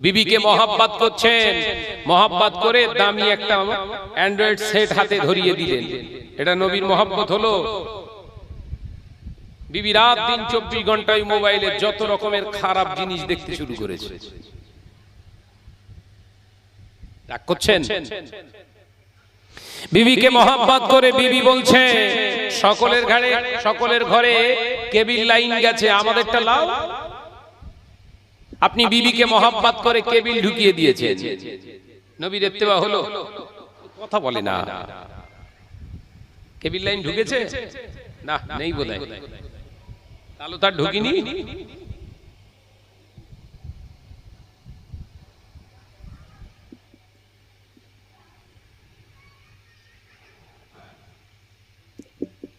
বিবিকে মহাব্বত করছেন, মহাব্বত করে দামি একটা অ্যান্ড্রয়েড সেট হাতে ধরিয়ে দিলেন। এটা নবীর মহাব্বত হলো? বিবি রাত দিন 24 ঘন্টায় মোবাইলে যত রকমের খারাপ জিনিস দেখতে শুরু করেছে। রাগ করছেন? বিবিকে মহাব্বত করে বিবি বলছে, সকলের ঘরে কেবিল লাইন গেছে, আমাদেরটা লাও। আপনি বিবিকে মহাব্বত করে কেবিল ঢুকিয়ে দিয়েছেন। নবীর ইত্তেবা হলো? কথা বলে না। কেবিল লাইন ঢুকেছে? না, নেই বোধহয়। তাহলে তার ঢুকিনি।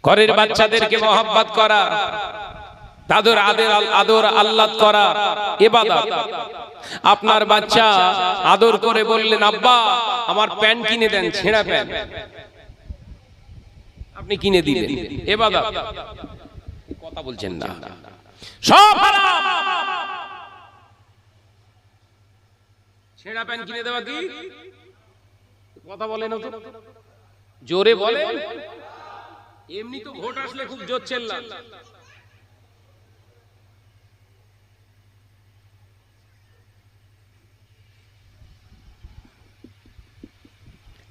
ঘরের বাচ্চাদেরকে মহব্বত করা, তাদের আদর আল্লাহ করা ইবাদত। আপনার বাচ্চা আদর করে বললেন, আব্বা আমার প্যান্ট কিনে দেন, ছেঁড়া প্যান্ট, আপনি কিনে দিলেন, ইবাদত। কথা বলছেন না, সব হারাম। ছেঁড়া প্যান্ট কিনে দেওয়া কি? কথা বলেন তো, জোরে বলেন। এমনি তো ভোট আসলে খুব জোর চেল্লান।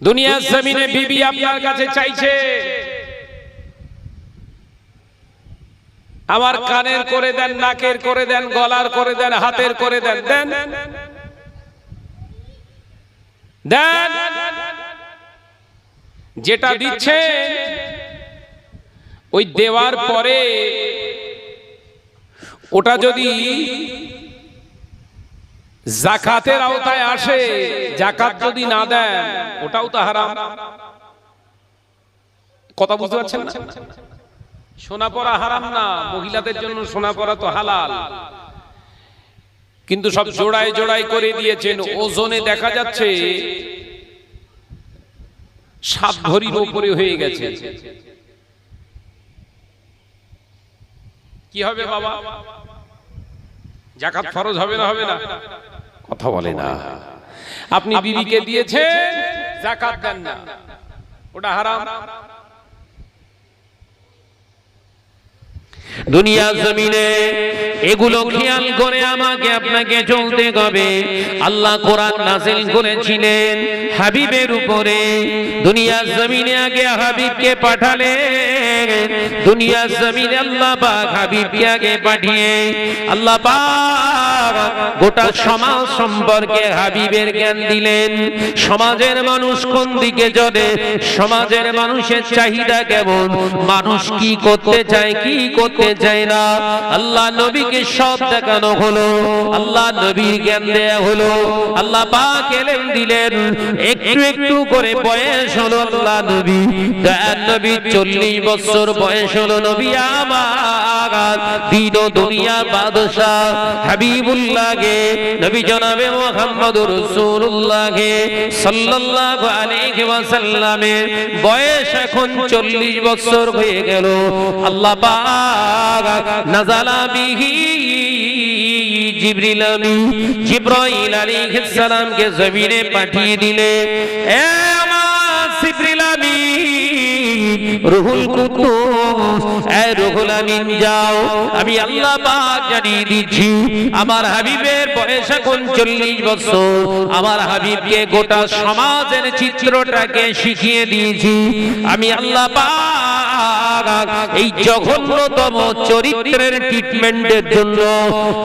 দুনিয়ার জমিনে বিবি আপনার কাছে চাইছে, আমার কানের করে দেন, নাকের করে দেন, গলার করে দেন, হাতের করে দেন, দেন দেন। যেটা দিচ্ছে ওই দেওয়ার পরে ওটা যদি যাকাতের আওতায় আসে, যাকাত যদি না দেন ওটাও তো হারাম। কথা বুঝতে পারছেন না? সোনা পরা হারাম না, মহিলাদের জন্য সোনা পরা তো হালাল, কিন্তু সব জোড়ায় জোড়ায় করে দিয়েছেন। ওজনে দেখা যাচ্ছে 7 ভরির উপরে হয়ে গেছে। কি হবে বাবা? যাকাত ফরজ হবে না? হবে না? কথা বলে না। আপনি বিবিকে দিয়েছেন, যাকাত দেন না, ওটা হারাম। দুনিয়া জমিনে এগুলো খেয়াল করে আমাকে আপনাকে চলতে হবে। আল্লাহ কোরআন নাযিল করেছিলেন হাবিবের উপরে। দুনিয়া জমিনে আগে হাবিবকে পাঠালেন। দুনিয়া জমিনে আল্লাহ পাক হাবিবকে আগে পাঠিয়ে আল্লাহ পাক গোটা সমাজ সম্পর্কে হাবিবের জ্ঞান দিলেন। সমাজের মানুষ কোন দিকে চলে, সমাজের মানুষের চাহিদা কেমন, মানুষ কি করতে চায়, কি করতে চায় না, আল্লাহ নবীকে সব দেখানো হলো। আল্লাহ নবীর জ্ঞান দেয়া হলো। আল্লাহ পাক এলেম দিলেন। একটু একটু করে বয়স হলো আল্লাহ নবী, দয়ার নবী 40 বছর বয়স হলো। নবী আমার দিন ও দুনিয়ার বাদশা হাবিবুল্লাহকে, নবী জনাবে মুহাম্মদুর রাসূলুল্লাহকে সাল্লাল্লাহু আলাইহি ওয়াসাল্লামের বয়স এখন 40 বছর হয়ে গেল। আল্লাহ পাক নাযালা বিহি জিবরাইল আলাইহিস সালামকে জমিনে পাঠিয়ে দিলেন। এ আমার জিবরিল আমিন, রুহুল কুদ্দুস, এ রুহুল আমিন যাও, আমি আল্লাহ পাক জানিয়ে দিচ্ছি আমার হাবিবের বয়স এখন 40 বছর। আমার হাবিবকে গোটা সমাজের চিত্রটাকে শিখিয়ে দিয়েছি আমি আল্লাহ পাক। এই জঘন্যতম চরিত্রের ট্রিটমেন্টের জন্য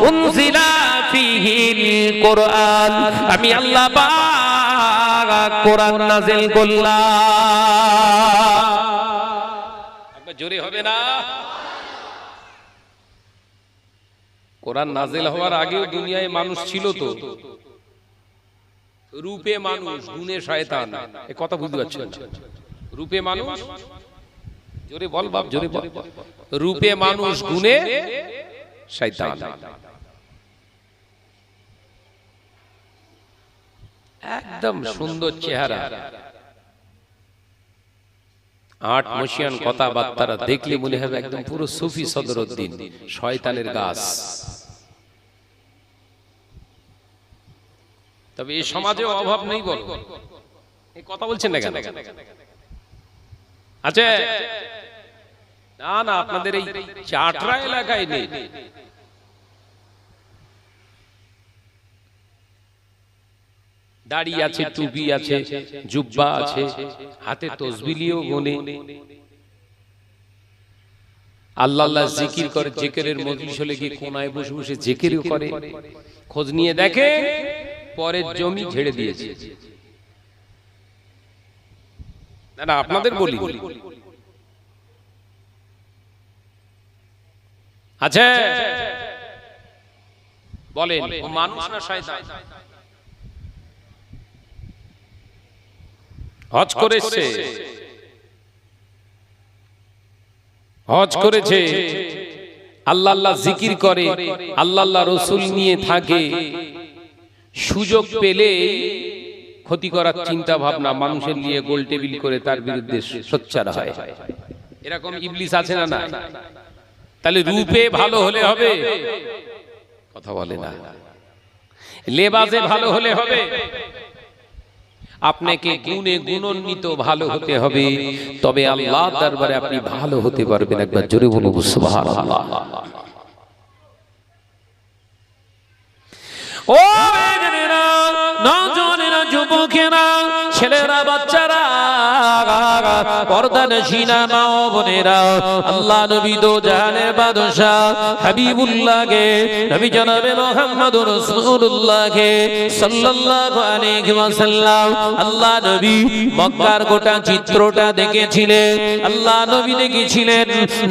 উনজিলা ফিহিল কোরআন, আমি আল্লাহ পাক কোরআন নাযিল করলাম। একবার জোরে হবে না? কোরআন নাযিল হওয়ার আগেও দুনিয়ায় মানুষ ছিল তো। রূপে মানুষ, গুণে শয়তান। এই কথা বুঝতে পারছেন? রূপে মানুষ, জোরে বল বাপ, জোরে বল। রূপে মানুষ, গুণে শয়তান। একদম সুন্দর চেহারা, 8 মশিয়ান কথাবার্তা দেখলে মনে হবে একদম পুরো সুফি সদরউদ্দিন, শয়তানের গাছ। তবে এই সমাজে অভাব নেই বল, এই কথা বলছেন না কেন? আচ্ছা না না, আপনাদের এই চাটরা এলাকায় নেই। দাড়ি আছে, টুপি আছে, জুব্বা আছে, হাতে তসবিলিও গোনে, আল্লাহ আল্লাহ জিকির করে, জিকিরের মজলিস হলে গিয়ে কোনায় বসে বসে জিকিরও করে। খোঁজ নিয়ে দেখে পরের জমি ঝেড়ে দিয়েছে। না না, আপনাদের বলি। আচ্ছা বলেন, ও মানুষ না শয়তান? হজ করেছে, হজ করেছে, আল্লাহ আল্লাহ জিকির করে, আল্লাহ আল্লাহ রসুল নিয়ে থাকে, সুযোগ পেলে ক্ষতি করার চিন্তা ভাবনা মানুষের নিয়ে গোল টেবিল করে তার বিরুদ্ধে সোচ্চার হয়। এরকম ইবলিস আছে না? না। তাহলে রূপে ভালো হলে হবে? কথা বলে না। লেবাসে ভালো হলে হবে? আপনাকে গুণে গুণান্বিত ভালো হতে হবে, তবে আল্লাহ দরবারে আপনি ভালো হতে পারবেন। একবার জোরে বলুন সুবহানাল্লাহ। ও মেয়েরা, নওজোয়ানেরা, যুবকেরা, ছেলেরা, বাচ্চারা, পর্দানশীনা মা ও বোনেরা, আল্লাহ নবী দো জাহানের বাদশা হাবিবুল্লাহকে, নবী জনাবে মুহাম্মদুর রাসূলুল্লাহকে সাল্লাল্লাহু আলাইহি ওয়াসাল্লাম, আল্লাহ নবী মক্কার গোটা চিত্রটা দেখেছিলেন। আল্লাহ নবী দেখেছিলেন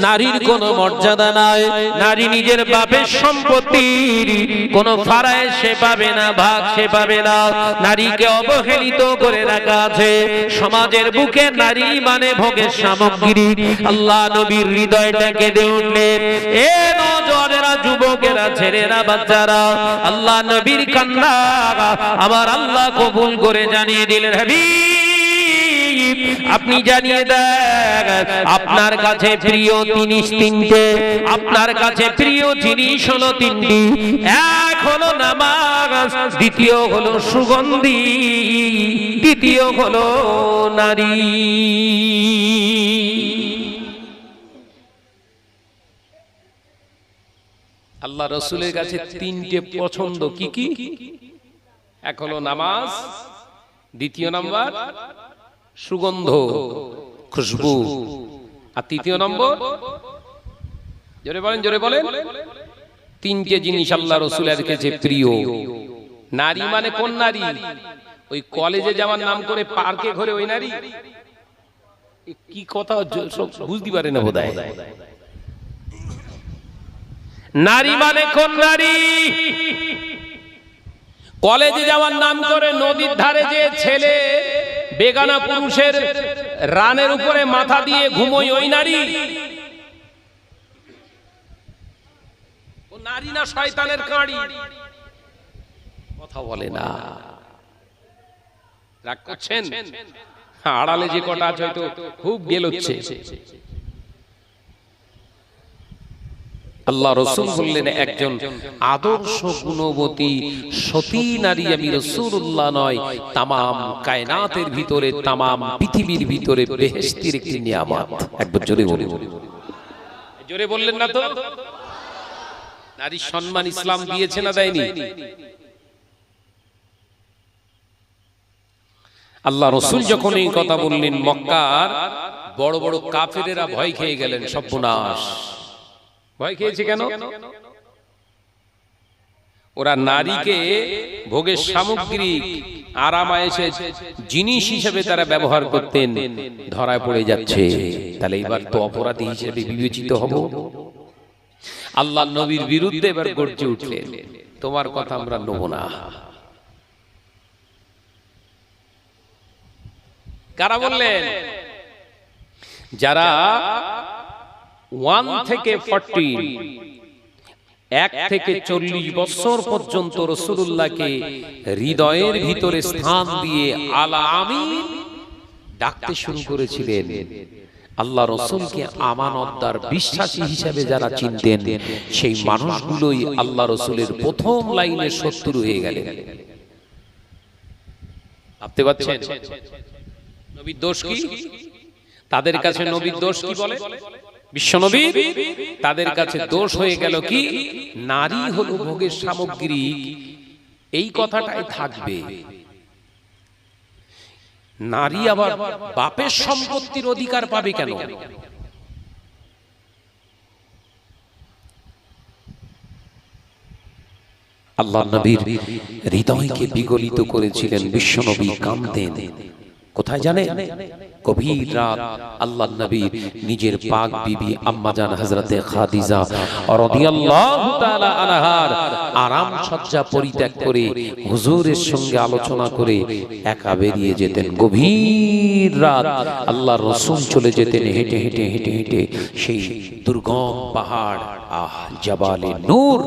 নারীর কোনো মর্যাদা নাই, নারী নিজের বাপের সম্পত্তির কোনো ফারায় সে পাবে না, ভাগ সে পাবে না। নারীকে অবহেলিত করে রাখা আছে সমাজের বুকে। নারী মানে ভোগের সামগ্রী। আল্লাহ নবীর হৃদয়টা কেঁদে উঠলেন। এ নওজোয়ানেরা, যুবকেরা, ছেলেরা, বাচ্চারা, আল্লাহ নবীর কান্না আমার আল্লাহ কবুল করে জানিয়ে দিলেন, হাবিব আপনি জানিয়ে দেন আপনার কাছে প্রিয় জিনিস তিনটে, আপনার কাছে প্রিয় জিনিস হলো তিনটি। এক হলো নামাজ, দ্বিতীয় হলো সুগন্ধি, তৃতীয় হলো নারী। আল্লাহ রসুলের কাছে তিনটে পছন্দ। কি কি? এক হলো নামাজ, দ্বিতীয় নাম্বার সুগন্ধ, খুশবু, আর তৃতীয় নম্বর, জোরে বলেন, জোরে বলেন, তিনটে জিনিস আল্লাহ রসুলের কাছে প্রিয়। নারী মানে কোন নারী? ওই কলেজে যাওয়ার নাম করে পার্কে ঘরে ওই নারী? কি কথা বুঝতে পারে না বোধহয়। নারী মানে কোন নারী? কলেজে যাওয়ার নাম করে নদীর ধারে যে ছেলে বেগানা পুরুষের রানের উপরে মাথা দিয়ে ঘুমোয় ওই নারী? ও নারী না শয়তানের কাঁড়ি? কথা বলে না। রাগ করছেন? আড়ালে যে কটা আছে হয়তো খুব গেলচ্ছে। আল্লাহ রসুল বললেন, একজন আদর্শ গুণবতী সতী নারী আমি রাসূলুল্লাহ নয়, তামাম কায়নাতের ভিতরে, তামাম পৃথিবীর ভিতরে বেহেশতের একটি নিয়ামত। একবার জোরে বলুন। জোরে বললেন না তো? নারীর সম্মান ইসলাম দিয়েছে না দেয়নি? আল্লাহ রসুল যখন এই কথা বললেন, মক্কার বড় বড় কাফেরেরা ভয় খেয়ে গেলেন। সর্বনাশ! ভয় খেয়েছে কেন? ওরা নারীকে ভোগের সামগ্রী, আরামায়েশে জিনিস হিসেবে তারা ব্যবহার করতেন, ধরায় পড়ে যাচ্ছে। তাহলে এবার তো অপরাধী হিসেবে বিবেচিত হব। আল্লাহ নবীর বিরুদ্ধে এবার গর্জে উঠলেন, তোমার কথা আমরা নেব না। কারা বললেন? যারা 1 থেকে 40, 1 থেকে 40 বছর পর্যন্ত রাসূলুল্লাহকে হৃদয়ের ভিতরে স্থান দিয়ে আলা আমিন ডাকতে শুরু করেছিলেন। আল্লাহ রসুলকে আমানতদার, বিশ্বাসী হিসেবে যারা চিনতেন, সেই মানুষগুলোই আল্লাহ রসুলের প্রথম লাইনের শত্রু হয়ে গেলেন। ভাবতে পারছেন নবীর দোষ কি? তাদের কাছে নবীর দোষ কি বলে বিশ্বনবী? তাদের কাছে দোষ হয়ে গেল কি নারী হলো ভোগের সামগ্রী, এই কথাটাই থাকবে। নারী আবার বাপের সম্পত্তির অধিকার পাবে কেন? আল্লাহ নবীর হৃদয়কে বিগলিত করেছিলেন বিশ্বনবী, কাঁদতেন। কোথায় জানেন? গভীর রাত আল্লাহ নবী নিজের পাক বিবি আম্মাজান হযরতে খাদিজা রাদিয়াল্লাহু তাআলা আনহার আরাম সজ্জা পরিত্যাগ করে হুজুরের সঙ্গে আলোচনা করে একা বেরিয়ে যেতেন। গভীর রাত আল্লাহর রাসূল চলে যেতেন হেঁটে হেঁটে হেঁটে হেঁটে সেই দুর্গম পাহাড় জাবালে নূর,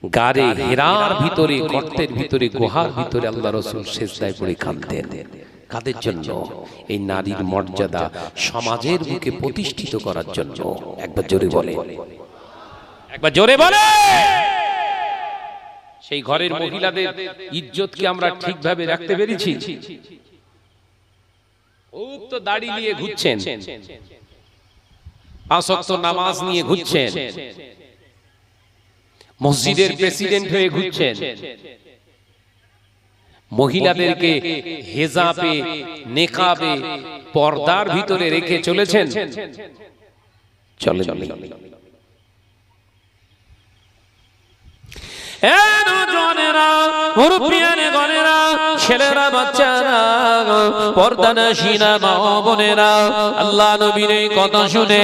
গারে হেরার ভিতরে, গর্তের ভিতরে, গুহার ভিতরে আল্লাহ রাসূল সিজদায় পড়ে কাঁদতেন। কাদের জন্য? এই নারীর মর্যাদা সমাজের বুকে প্রতিষ্ঠিত করার জন্য। একবার জোরে বলে, একবার জোরে বলে। সেই ঘরের মহিলাদের ইজ্জতকে আমরা ঠিকভাবে রাখতে পেরেছি? ও তো দাড়ি নিয়ে ঘুরছেন, 5 ওয়াক্ত নামাজ নিয়ে ঘুরছেন, মসজিদের প্রেসিডেন্ট হয়ে ঘুরছেন, মহিলাদেরকে হেজাবে, নেকাবে, পর্দার ভিতরে রেখে চলেছেন। চলে ছেলেরা, বাচ্চারা, পর্দানাশীনা মা বোনেরা, আল্লাহ নবীর এই কথা শুনে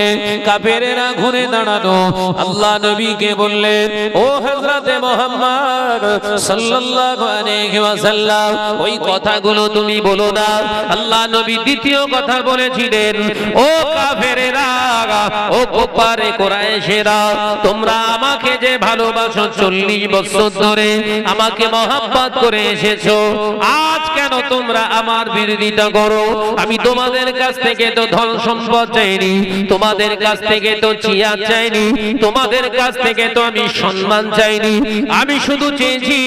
কাফেরেরা ঘুরে দাঁড়ানো। আল্লাহ নবীকে বললেন, ও হযরতে মুহাম্মদ সাল্লাল্লাহু আলাইহি ওয়াসাল্লাম, ওই কথাগুলো তুমি বলো না। আল্লাহ নবী দ্বিতীয় কথা বলেছিলেন, ও কাফেরেরা, ও কুফারে কুরাইশেরা, তোমরা আমাকে যে ভালোবাসো, 40 বছর ধরে আমাকে মহব্বত করে এসেছো, আজ কেন তোমরা আমার বিরোধিতা করো? আমি তোমাদের কাছ থেকে তো ধন সম্পদ চাইনি, তোমাদের কাছ থেকে তো চিয়া চাইনি, তোমাদের কাছ থেকে তো আমি সম্মান চাইনি। আমি শুধু চেয়েছি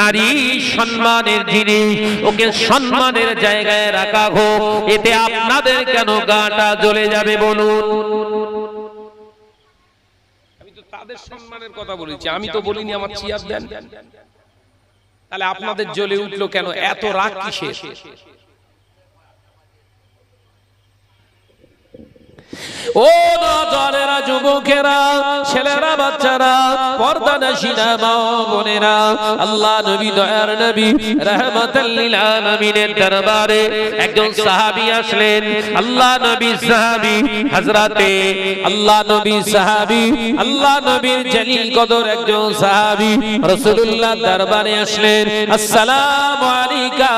নারী সম্মানের জিনিস, ওকে সম্মানের জায়গায় রাখা হোক। এতে আপনাদের কেন গাটা জ্বলে যাবে বলুন? তাদের সম্মানের কথা বলেছি, আমি তো বলিনি আমার চেয়ার দেন। তাহলে আপনাদের জ্বলে উঠলো কেন? এত রাগ কিসের? ও নজরেরা, যুবকেরা, ছেলেরা, বাচ্চারা, পর্দানাশীনা মা বোনেরা, আল্লাহ নবী, দয়ার নবী, রাহমাতাল লিল আলামিনের দরবারে একজন সাহাবী আসলেন। আল্লাহ নবী সাহাবী, হযরতে আল্লাহ নবী সাহাবী, আল্লাহ নবীর জলিল কদর একজন সাহাবী রাসূলুল্লাহ দরবারে আসলেন। আসসালামু আলাইকা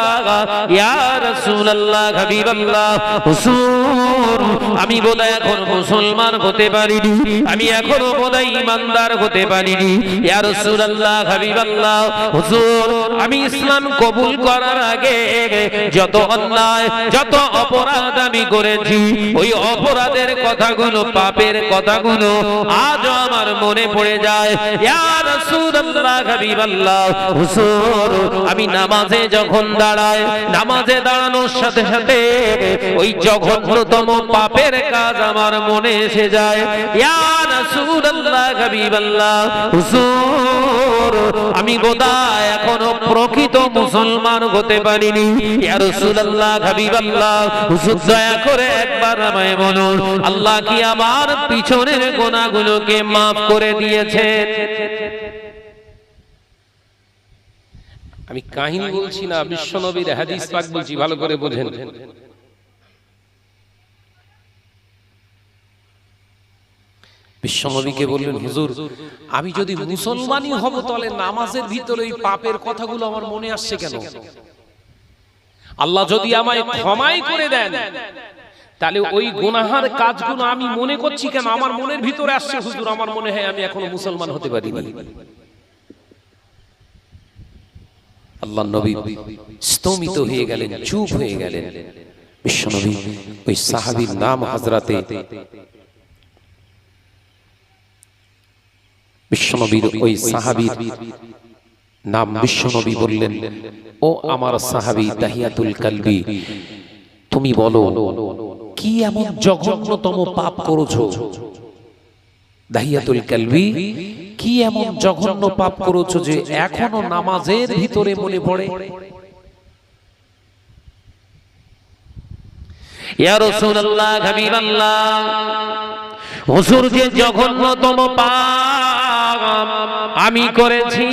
ইয়া রাসূলুল্লাহ, হাবিবাল্লাহ, হুজুর, আমি বোধহয় এখন মুসলমান হতে পারিনি, আমি এখনো বোধহয় ঈমানদার হতে পারিনি। ইয়া রাসূলুল্লাহ, হাবিবাল্লাহ, হুজুর, আমি ইসলাম কবুল করার আগে যত অন্যায়, যত অপরাধ আমি করেছি, ওই অপরাধের কথাগুলো, পাপের কথাগুলো আজ আমার মনে পড়ে যায়। ইয়া রাসূলুল্লাহ, হাবিবাল্লাহ, হুজুর, আমি নামাজে যখন দাঁড়াই, নামাজে দাঁড়ানোর সাথে সাথে ওই জঘন্যতম পাপের কাজ আমার মনে এসে যায়। ইয়া রাসূলুল্লাহ, হাবিবাল্লাহ, হুজুর, আমি বোধহয় এখনো প্রকৃত মুসলমান হতে পারিনি। ইয়া রাসূলুল্লাহ, হাবিবাল্লাহ, হুজুর, দয়া করে একবার আমায় বলুন, আল্লাহ কি আমার পিছনের গুনাহগুলোকে maaf করে দিয়েছেন? আমি কাহিনী বলছি না, বিশ্বনবীর হাদিস পাক বলছি, ভালো করে বোঝেন। বিশ্বনবীকে বললেন, হুজুর, আমি যদি মুসলমানই হব তাহলে নামাজের ভিতরে এই পাপের কথাগুলো আমার মনে আসছে কেন? আল্লাহ যদি আমায় ক্ষমাই করে দেন, তাহলে ওই গুনাহার কাজগুলো আমি মনে করছি কেন? আমার মনের ভিতরে আসছে, হুজুর, আমার মনে হয় আমি এখনো মুসলমান হতে পারিনি। আল্লাহ নবী স্তম্ভিত হয়ে গেলেন, চুপ হয়ে গেলেন। বিশ্বনবী ওই সাহাবীর নাম হযরতে বিশ্বনবীর ওই সাহাবীর নাম বিশ্বনবী বললেন, ও আমার সাহাবী দাহিয়াতুল কালবি, তুমি বলো কি এমন জঘন্যতম পাপ করেছো? দাহিয়াতুল কালবি, কি এমন জঘন্য পাপ করেছো যে এখনো নামাজের ভিতরে মনে পড়ে? ইয়া রাসূলুল্লাহ, হাবিবাল্লাহ, হুজুর যে জঘন্যতম পাপ আমি করেছি,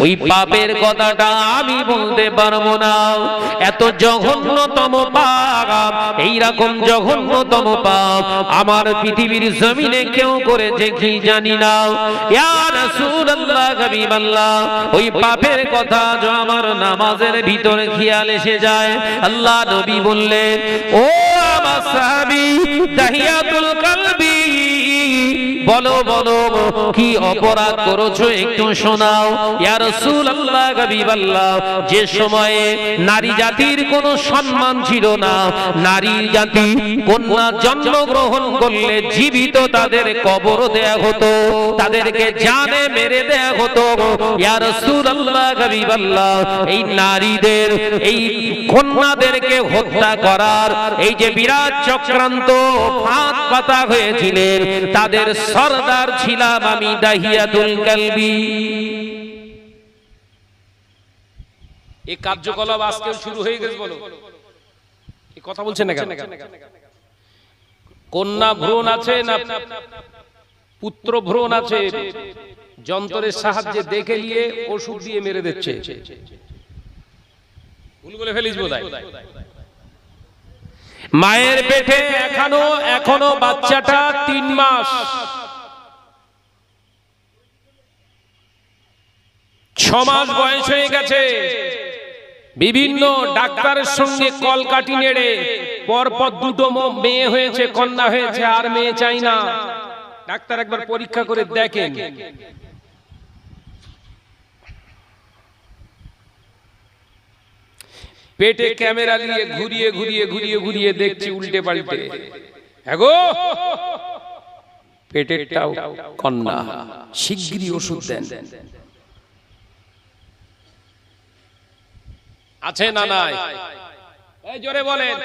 ওই পাপের কথাটা আমি বলতে পারবো না। এত জঘন্যতম পাপ, এইরকম জঘন্যতম পাপ আমার পৃথিবীর জমিনে কেউ করেছে কি জানি না। ইয়া রাসূলুল্লাহ, হাবিবাল্লাহ, ওই পাপের কথা যে আমার নামাজের ভিতরে খেয়াল এসে যায়, আল্লাহ নবী বললেন, ও আমার সাহাবী দাহিয়াতুল কালবি, বলো বলো কি অপরাধ করেছো একটু শোনাও। ইয়া রাসূলুল্লাহ, হাবিবাল্লাহ, যে সময়ে নারী জাতির কোনো সম্মান ছিল না, নারী জাতি কন্যা জন্মগ্রহণ করলে জীবিত তাদের কবর দেয়া হতো, তাদেরকে জানে মেরে দেয়া হতো। ইয়া রাসূলুল্লাহ, হাবিবাল্লাহ, এই নারীদের, এই কন্যাদেরকে হত্যা করার এই যে বিরাট চক্রান্ত হাত পাতা হয়েছিলেন, তাদের সরদার ছিলাম আমি দাহিয়াতুল কালবি। এই কার্যকলাপ আজকে শুরু হয়ে গেছে, বলো এই কথা বলছেন না কেন? কন্যা ভ্রূণ আছে না পুত্র ভ্রূণ আছে, যন্ত্রের সাহায্যে দেখে নিয়ে ওষুধ দিয়ে মেরে দিচ্ছে। ভুল বলে ফেলিস বোধহয়। মায়ের পেটে এখনো বাচ্চাটা 3 মাস, 6 মাস বয়স হয়ে গেছে। বিভিন্ন ডাক্তারের সঙ্গে কলকাঠি নেড়ে পরপর 2টো মেয়ে হয়েছে, কন্যা হয়েছে, আর মেয়ে চাই না। ডাক্তার একবার পরীক্ষা করে দেখেন, পেটে ক্যামেরা নিয়ে ঘুরিয়ে দেখছি উল্টে পাল্টে, হ্যাগো পেটেরটাও কন্যা, শিগগিরই ওষুধ দেন। আছে না নাই? এই জোরে বলেন।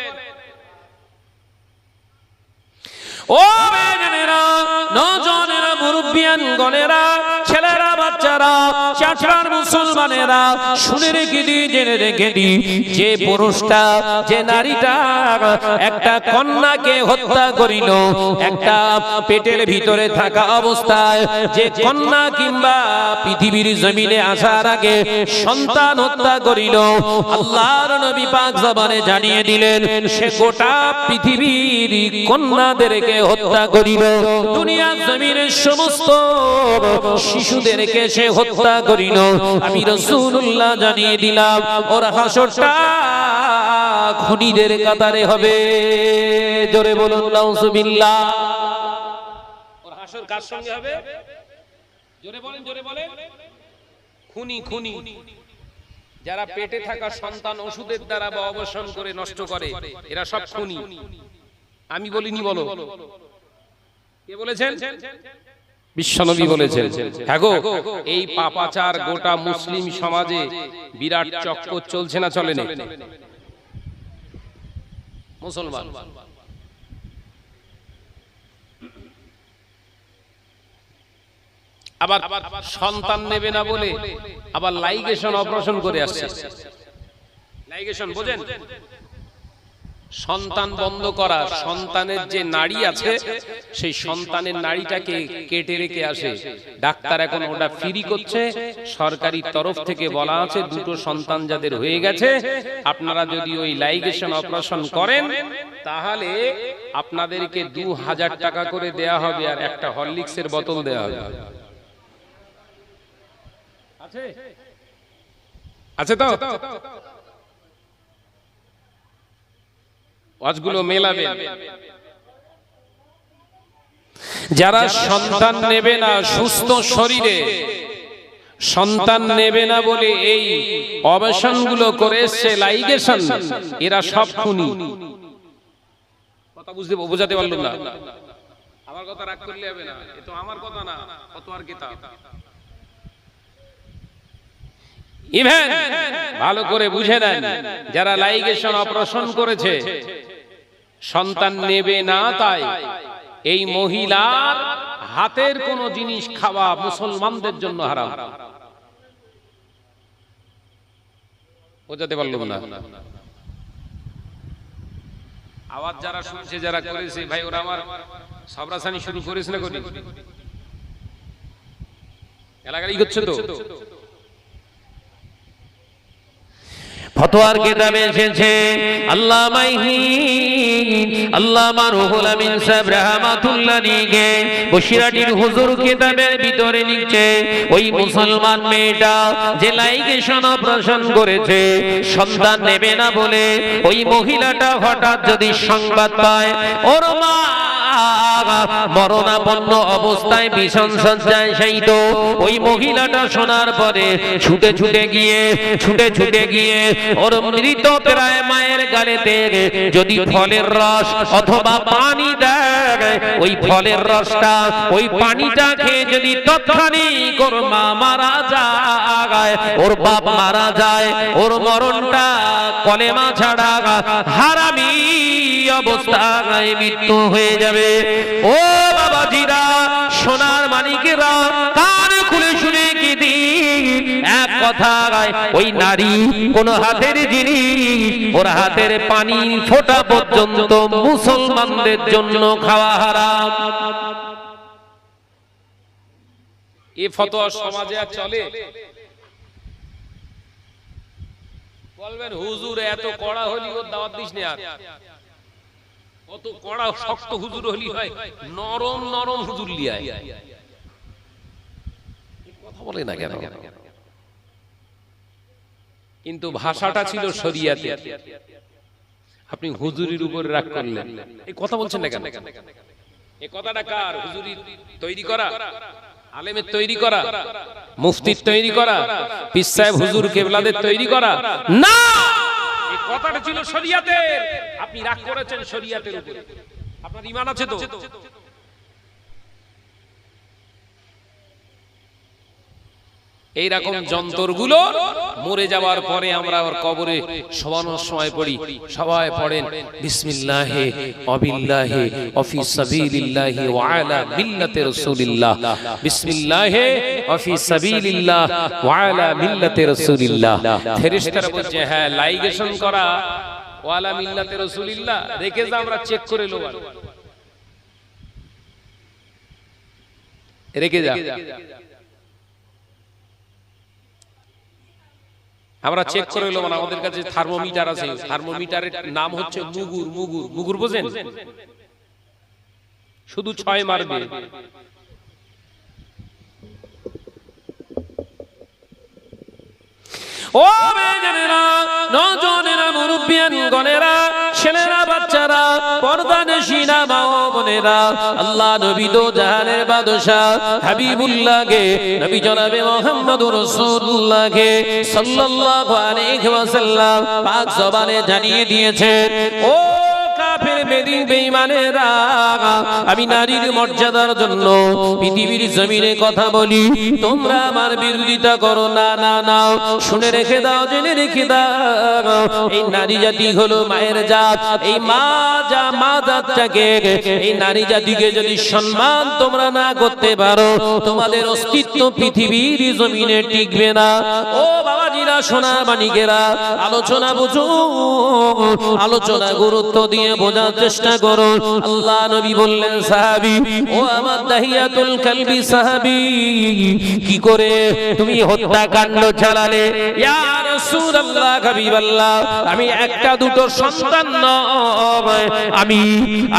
ও মেয়েরা, নওজওয়ানেরা, মুরব্বিয়ান গণেরা, ছেলেরা, বাচ্চারা, চাচড়ার মুসলমানেরা, শুনে রেখে দি, জেনে রেখে দি, যে পুরুষটা, যে নারীটা একটা কন্যাকে হত্যা করিল, একটা পেটের ভিতরে থাকা অবস্থায় যে কন্যা কিংবা পৃথিবীর জমিনে আসার আগে সন্তান হত্যা করিল, আল্লাহর নবী পাক জবানে জানিয়ে দিলেন, সে গোটা পৃথিবীর কন্যাদেরকে হত্যা করিল, দুনিয়ার জমিনের সমস্ত শিশুদেরকে সে হত্যা করিল। আমি রাসূলুল্লাহ জানিয়ে দিলাম, ওর হাসরটা খুনিদের কাতারে হবে। জোরে বলুন নাউজুবিল্লাহ। ওর হাসর কার সঙ্গে হবে? জোরে বলেন, জোরে বলেন। খুনি যারা পেটে থাকা সন্তান ওষুধের দ্বারা বা অবসান করে নষ্ট করে, এরা সব খুনি। আমি বলিনি, বলো কে বলেছেন? বিশ্বনবী বলেছেন। হ্যাঁ গো, এই পাপাচার গোটা মুসলিম সমাজে বিরাট চক্কর চলছে না চলে না? মুসলমান আবার সন্তান নেবে না বলে আবার লাইগেশন অপারেশন করে আসছে। লাইগেশন বোঝেন? সন্তান বন্ধ করা, সন্তানের যে নাড়ি আছে সেই সন্তানের নাড়িটাকে কেটে রেখে আসে ডাক্তার। এখন ওটা ফ্রি করছে, সরকারি তরফ থেকে বলা আছে 2টো সন্তান যাদের হয়ে গেছে, আপনারা যদি ওই লাইগেশন অপারেশন করেন তাহলে আপনাদেরকে 2000 টাকা করে দেয়া হবে, আর একটা হরলিক্সের বোতল দেয়া হবে। আছে তো? ওয়াজগুলো মেলাবেন। যারা সন্তান নেবে না, সুস্থ শরীরে সন্তান নেবে না বলে এই অপারেশনগুলো করে এসছে, লাইগেশন, এরা সব খুনি। কথা বোঝাতে পারলাম না? আমার কথা রাগ করলে হবে না, এ তো আমার কথা না, কত আর কিতাব। ইভেন ভালো করে বুঝে নেন, যারা লাইগেশন অপারেশন করেছে সন্তান নেবে না, তাই এই মহিলার হাতের কোন জিনিস খাওয়া মুসলমানদের জন্য হারাম। বোঝাতে পারলাম না? আওয়াজ যারা শুনছে, যারা করেছে, ভাই ওরা আমার সবরাসানি শুরু করেছে না করি এলাকার ই করছে তো। ফতোয়ার কিতাবে এসেছে আল্লামা রুহুল আমিন সাহেব রাহমাতুল্লাহ আলাইহি বসিরাটির হুজুর কিতাবের ভিতরে লিখছে, ওই মুসলমান মেয়েটা যে লাইগেশন অপারেশন করেছে সন্তান নেবে না বলে ওই মহিলাটা হঠাৎ যদি সংবাদ পায় ওর মা মরণাপন্ন অবস্থায় বিছান সজ্জায় শায়িত, ওই মহিলাটা শোনার পরে ছুটে ছুটে গিয়ে ওর মৃত প্রায় মায়ের গালেতে যদি ফলের রস অথবা পানি দেয়, ওই ফলের রসটা ওই পানিটা খেয়ে যদি তৎক্ষণিক ওর মা মারা যায়, ওর বাপ মারা যায়, ওর মরণটা কলেমা ছাড়া হারামি অবস্থায় মৃত্যু হয়ে যাবে। ও বাবাজিরা, সোনার মানিকেরা, কান খুলে শুনে কি দিন এক কথা, ওই নারী কোন হাতের জিনিস ওর হাতের পানি ফোঁটা পর্যন্ত মুসলমানদের জন্য খাওয়া হারাম। এই ফতোয়া সমাজে আর চলে? বলবেন হুজুর এত কড়া হলি ওর দাওয়াত দিস না। আর কত কড়া শক্ত হুজুর হলি হয়, নরম নরম হুজুর লিয়ায় কথা বলে না কেন? কিন্তু ভাষাটা ছিল শরিয়াতে, আপনি হুজুরির উপরে রাগ করলেন। এই কথা বলছেন না কেন? এই কথাটা কার? হুজুরির তৈরি করা, আলেমের তৈরি করা, মুফতির তৈরি করা, পীর সাহেব হুজুর কেবলাদের তৈরি করা না। এই কথাটা ছিল শরিয়াতের, আপনি রাগ করেছেন শরিয়াতের উপরে। আপনার ঈমান আছে তো? এই রকম যন্ত্রগুলো মরে যাওয়ার পরে আমরা ওর কবরে শোয়ানোর সময় পড়ি, সবাই পড়েন বিসমিল্লাহি ওয়াবিল্লাহি ওয়াফি সাবিলিল্লাহি ওয়া আলা মিল্লাতি রাসূলিল্লাহ, বিসমিল্লাহি ওয়াফি সাবিলিল্লাহ ওয়া আলা মিল্লাতি রাসূলিল্লাহ। ফেরেশতারা বলছে হ্যাঁ, লাইগেশন করা ওয়া আলা মিল্লাতি রাসূলিল্লাহ রেখে যা, আমরা চেক করে নেব, রেখে যা, আমরা চেক করে এলাম। আমাদের কাছে থার্মোমিটার আছে, থার্মোমিটারের নাম হচ্ছে মুগুর। মুগুর বোঝেন? শুধু 6 মারবে। ও বেজনেরা, নজনেরা, মুরব্বিয়ান গনেরা, ছেলেরা, বাচ্চারা, পর্দানশীনা মা ও বোনেরা, আল্লাহ নবী তো জাহানের বাদশা হাবিবুল্লাহকে, নবী জনাবে মুহাম্মদুর রাসূলুল্লাহকে সাল্লাল্লাহু আলাইহি ওয়াসাল্লাম পাক জবানে জানিয়ে দিয়েছেন, ও কাফের বেঈমানেরা, আমি নারীর মর্যাদার জন্য পৃথিবীর জমিনে কথা বলি, তোমরা আমার বিরোধিতা করো না। না না, শুনে রেখে দাও, জেনে রেখে দাও, এই নারী জাতি হলো মায়ের জাত। এই মা জাতটাকে, এই নারী জাতিকে যদি সম্মান তোমরা না করতে পারো, তোমাদের অস্তিত্ব পৃথিবীর জমিনে টিকবে না। ও বাবাজিরা, সোনা মানিকেরা, আলোচনা বুঝো, আলোচনা গুরুত্ব দিয়ে বোঝার চেষ্টা করো। আল্লাহ নবী বললেন, সাহাবী, ও আমার দাহিয়াতুল কলবি সাহাবী, কি করে তুমি হত্যাকাণ্ড চালালে? ইয়া রাসূলুল্লাহ, হাবিবাল্লাহ, আমি একটা দুটো সন্তান নয়,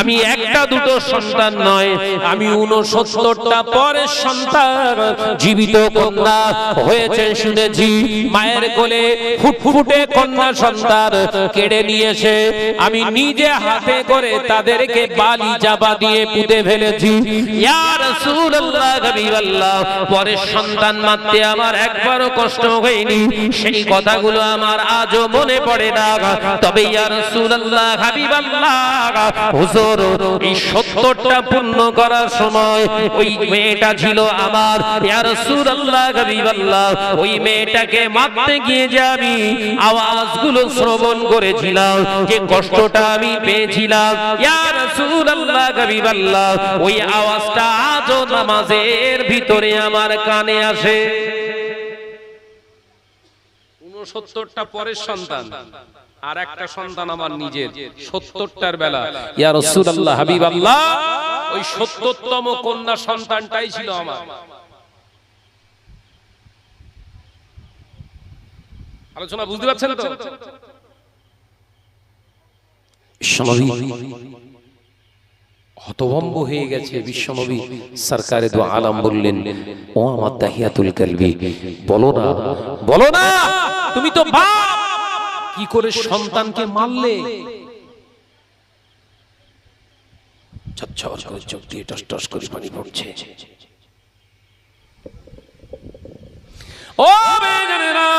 আমি একটা দুটো সন্তান নয়, আমি 69টা পরের সন্তান, জীবিত কন্যা হয়েছে শুনেছি। মায়ের কোলে ফুটফুটে কন্যা সন্তান কেড়ে নিয়েছে, আমি নিজে হাতে করে তাদেরকে বালি চাপা দিয়ে পুঁতে ফেলেছি। ইয়া রাসূলুল্লাহ, হাবিবাল্লাহ, পরের সন্তান মারতে আমার একবারও কষ্ট হয়নি। সেই কথা কথাগুলো আমার আজও মনে পড়ে না। তবে ইয়া রাসূলুল্লাহ হাবিবাল্লাহ হুজুর এই 70টা পূর্ণ করার সময় ওই মেয়েটা ছিল আমার, ইয়া রাসূলুল্লাহ হাবিবাল্লাহ ওই মেয়েটাকে মারতে গিয়ে যে আমি আওয়াজগুলো শ্রবণ করেছিলাম, যে কষ্টটা আমি পেয়েছিলাম, ইয়া রাসূলুল্লাহ হাবিবাল্লাহ ওই আওয়াজটা আজও নামাজের ভিতরে আমার কানে আসে। 69টা পরের সন্তান আর একটা সন্তান আমার নিজের, 70টার বেলা ইয়া রাসূলুল্লাহ হাবিবাল্লাহ ওই 70তম কন্যা সন্তানটাই ছিল আমার। আলোচনা বুঝতে পারছেন তো? বিশ্বনবী হতভম্ব হয়ে গেছে। বিশ্বনবী সরকারে দু আলম বললেন, ও আমার তাহিয়াতুল কলবি, বলো না বলো না, তুমি তো বাপ, কি করে সন্তানকে মারলে? ঝরঝর করে চোখ দিয়ে টস টস করে পানি পড়ছে। ও বেজনেরা,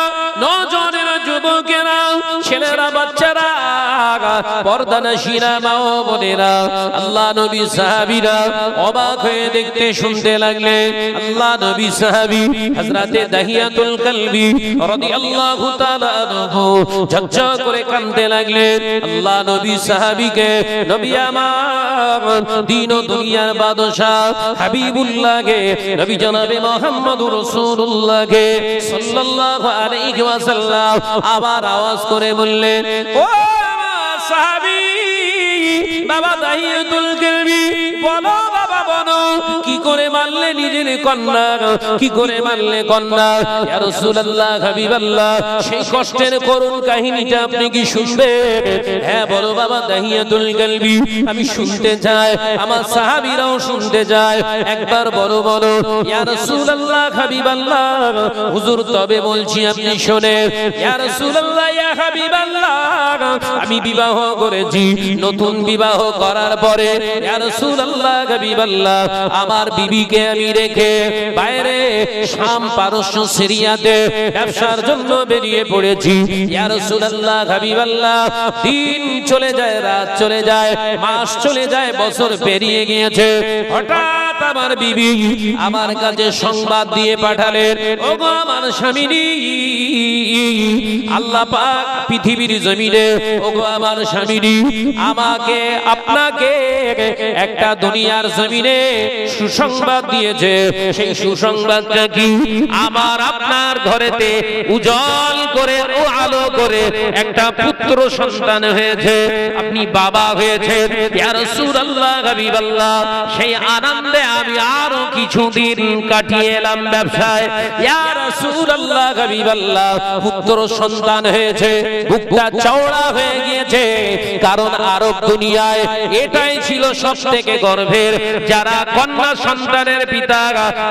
নজনেরা, যুবকেরা, ছেলেরা, বাচ্চারা, পর্দানশীরা, মা ও বোনেরা, আল্লাহ নবী সাহাবীরা অবাক হয়ে দেখতে শুনতে লাগলেন। আল্লাহ নবী সাহাবী হযরতে দাহিয়াতুল কলবি রাদিয়াল্লাহু তাআলা আনহু ঝরঝর করে কাঁদতে লাগলেন। আল্লাহ নবী সাহাবীকে নবী আমার দিন ও দুনিয়ার বাদশা হাবিবুল্লাহকে নবী জনাবে মুহাম্মদুর রাসূলুল্লাহকে সাল্লাল্লাহু আলাইহি ওয়াসাল্লাম আবার আওয়াজ করে বললেন, ও সাহাবী বাবা দাহিয়াতুল কলবি, বলো বাবা বলো, কি করে মারলে নিজের কন্যা, কি করে মারলে কন্যা? ইয়া রাসূলুল্লাহ হাবিবাল্লাহ সেই কষ্টের করুণ কাহিনীটা আপনি কি শুনবেন? হ্যাঁ বলো বাবা দাহিয়াতুল কলবি, আমি শুনতে চাই, আমার সাহাবীরাও শুনতে চায়, একবার বলো বলো। ইয়া রাসূলুল্লাহ হাবিবাল্লাহ হুজুর তবে বলছি আপনি শুনেন। ইয়া রাসূলুল্লাহ ইয়া হাবিবাল্লাহ আমি বিবাহ করেছি, নতুন বিবাহ করার পরে ইয়া রাসূলুল্লাহ হাবিবাল্লাহ আমার বিবিকে আমি রেখে বাইরে শাম, পারস্য, সিরিয়াতে ব্যবসার জন্য বেরিয়ে পড়েছি। ইয়া রাসূলুল্লাহ হাবিবাল্লাহ দিন চলে যায়, রাত চলে যায়, মাস চলে যায়, বছর পেরিয়ে গিয়েছে। হঠাৎ আমার বিবি আমার কাছে সংবাদ দিয়ে পাঠালেন, ওগো আমার স্বামী, আল্লাহ পাক পৃথিবীর জমিনে, ওগো আমার স্বামী, আমাকে আপনাকে একটা দুনিয়ার জমিনে সুসংবাদ দিয়েছে। সেই সুসংবাদটা কি? আমার আপনার ঘরেতে উজ্জ্বল করে ও আলো করে একটা পুত্র সন্তান হয়েছে, আপনি বাবা হয়েছেন। ইয়া রাসূলুল্লাহ হাবিবাল্লাহ সেই আনন্দে আমি আরো কিছুদিন কাটিয়ে এলাম ব্যবসায়। ইয়া রাসূলুল্লাহ হাবিবাল্লাহ পুত্র সন্তান হয়েছে, বুকটা চওড়া হয়ে গিয়েছে, কারণ আরব দুনিয়ায় এটাই ছিল সবথেকে গর্বের। যারা কন্যা সন্তানের পিতা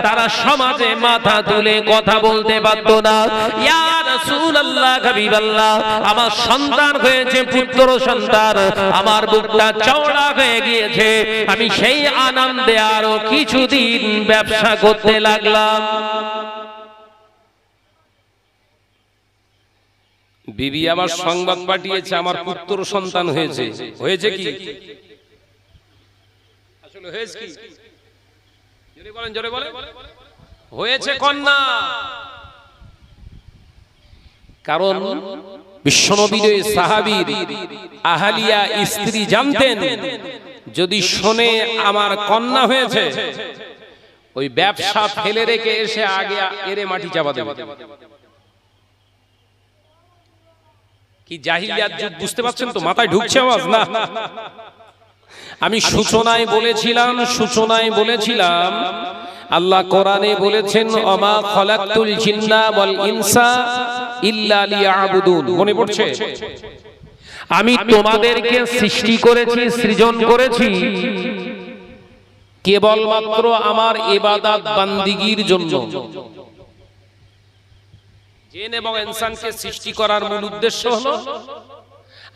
তারা সমাজে মাথা তুলে কথা বলতে পারত না। ইয়া রাসূলুল্লাহ হাবিবাল্লাহ আমার সন্তান হয়েছে, পুত্র সন্তান, আমার বুকটা চওড়া হয়ে গিয়েছে, আমি সেই আনন্দে আরো কিছুদিন ব্যবসা করতে লাগলাম। বিবি আমার সংবাদ পাঠিয়েছে আমার পুত্র সন্তান হয়েছে। হয়েছে কি? আসলে হয়েছে কি? জোরে বলেন, জোরে বলেন। হয়েছে কন্যা। কারণ বিশ্বনবীর সাহাবীর আহলিয়া স্ত্রী জানতেন, যদি শোনে আমার কন্যা হয়েছে, ওই ব্যবসা ফেলে রেখে এসে আগে এরে মাটি চাপা দেবে। কি জাহিলিয়াত যুগ, বুঝতে পারছেন তো? মাথায় ঢুকছে আওয়াজ না? আমি সূচনায় বলেছিলাম আল্লাহ কোরআনে বলেছেন, ওমা খলাকতুল জিন্না ওয়াল ইনসা ইল্লা লিয়াবুদুন। মনে পড়ছে? আমি তোমাদেরকে সৃষ্টি করেছি, সৃজন করেছি কেবলমাত্র আমার ইবাদত বান্দিগির জন্য। জিন এবং ইনসানকে সৃষ্টি করার মূল উদ্দেশ্য হলো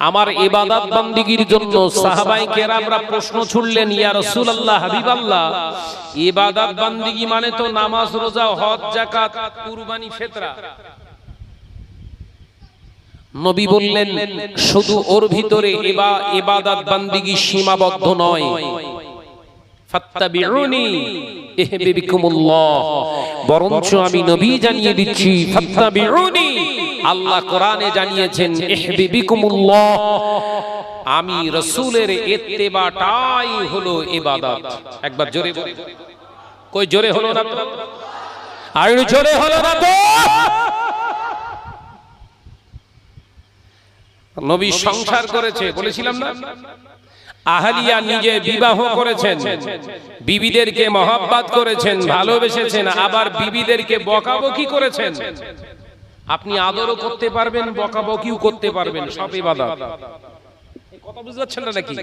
আমার ইবাদত বান্দিগির জন্য। সাহাবায়ে কেরামরা প্রশ্ন ছুড়লেন, ইয়া রাসূলুল্লাহ হাবিবাল্লাহ, ইবাদত বান্দিগি মানে তো নামাজ, রোজা, হজ, যাকাত, কুরবানি, ফিতরা। নবী বললেন শুধু ওর ভিতরে ইবাদত বান্দিগি সীমাবদ্ধ নয়, ফাত্তাবিউনি ইহবিবিকুমুল্লাহ, বরঞ্চ আমি নবী জানিয়ে দিচ্ছি ফাত্তাবিউনি, আল্লাহ কোরআনে জানিয়েছেন ইহবিবিকুমুল্লাহ, আমি রাসূলের ইত্তেবাটাই হলো ইবাদত। একবার জোরে বলে, কই জোরে হলো না তো, আর জোরে হলো না তো। নবী সংসার করেছে বলেছিলাম না, আহলিয়া নিজে বিবাহ করেছেন, বিবিদেরকে মহব্বত করেছেন, ভালোবেসেছেন, আবার বিবিদেরকে বকাবকি করেছেন। আপনি আদরও করতে পারবেন, বকাবকিও করতে পারবেন, সব ইবাদত। কথা বুঝতে পারছেন না নাকি?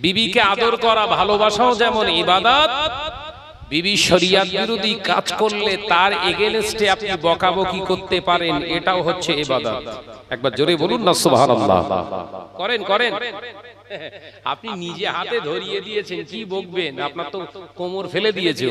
বিবিকে আদর করা, ভালোবাসাও যেমন ইবাদত, বিবি শরিয়ত বিরোধী কাজ করলে তার এগেইনস্টে আপনি বকাবকি করতে পারেন, এটাও হচ্ছে ইবাদত। একবার জোরে বলুন না সুবহানাল্লাহ। করেন করেন, আপনি নিজে হাতে ধরিয়ে দিয়েছেন, কি বকবেন, আপনার তো কোমর ফেলে দিয়েছে।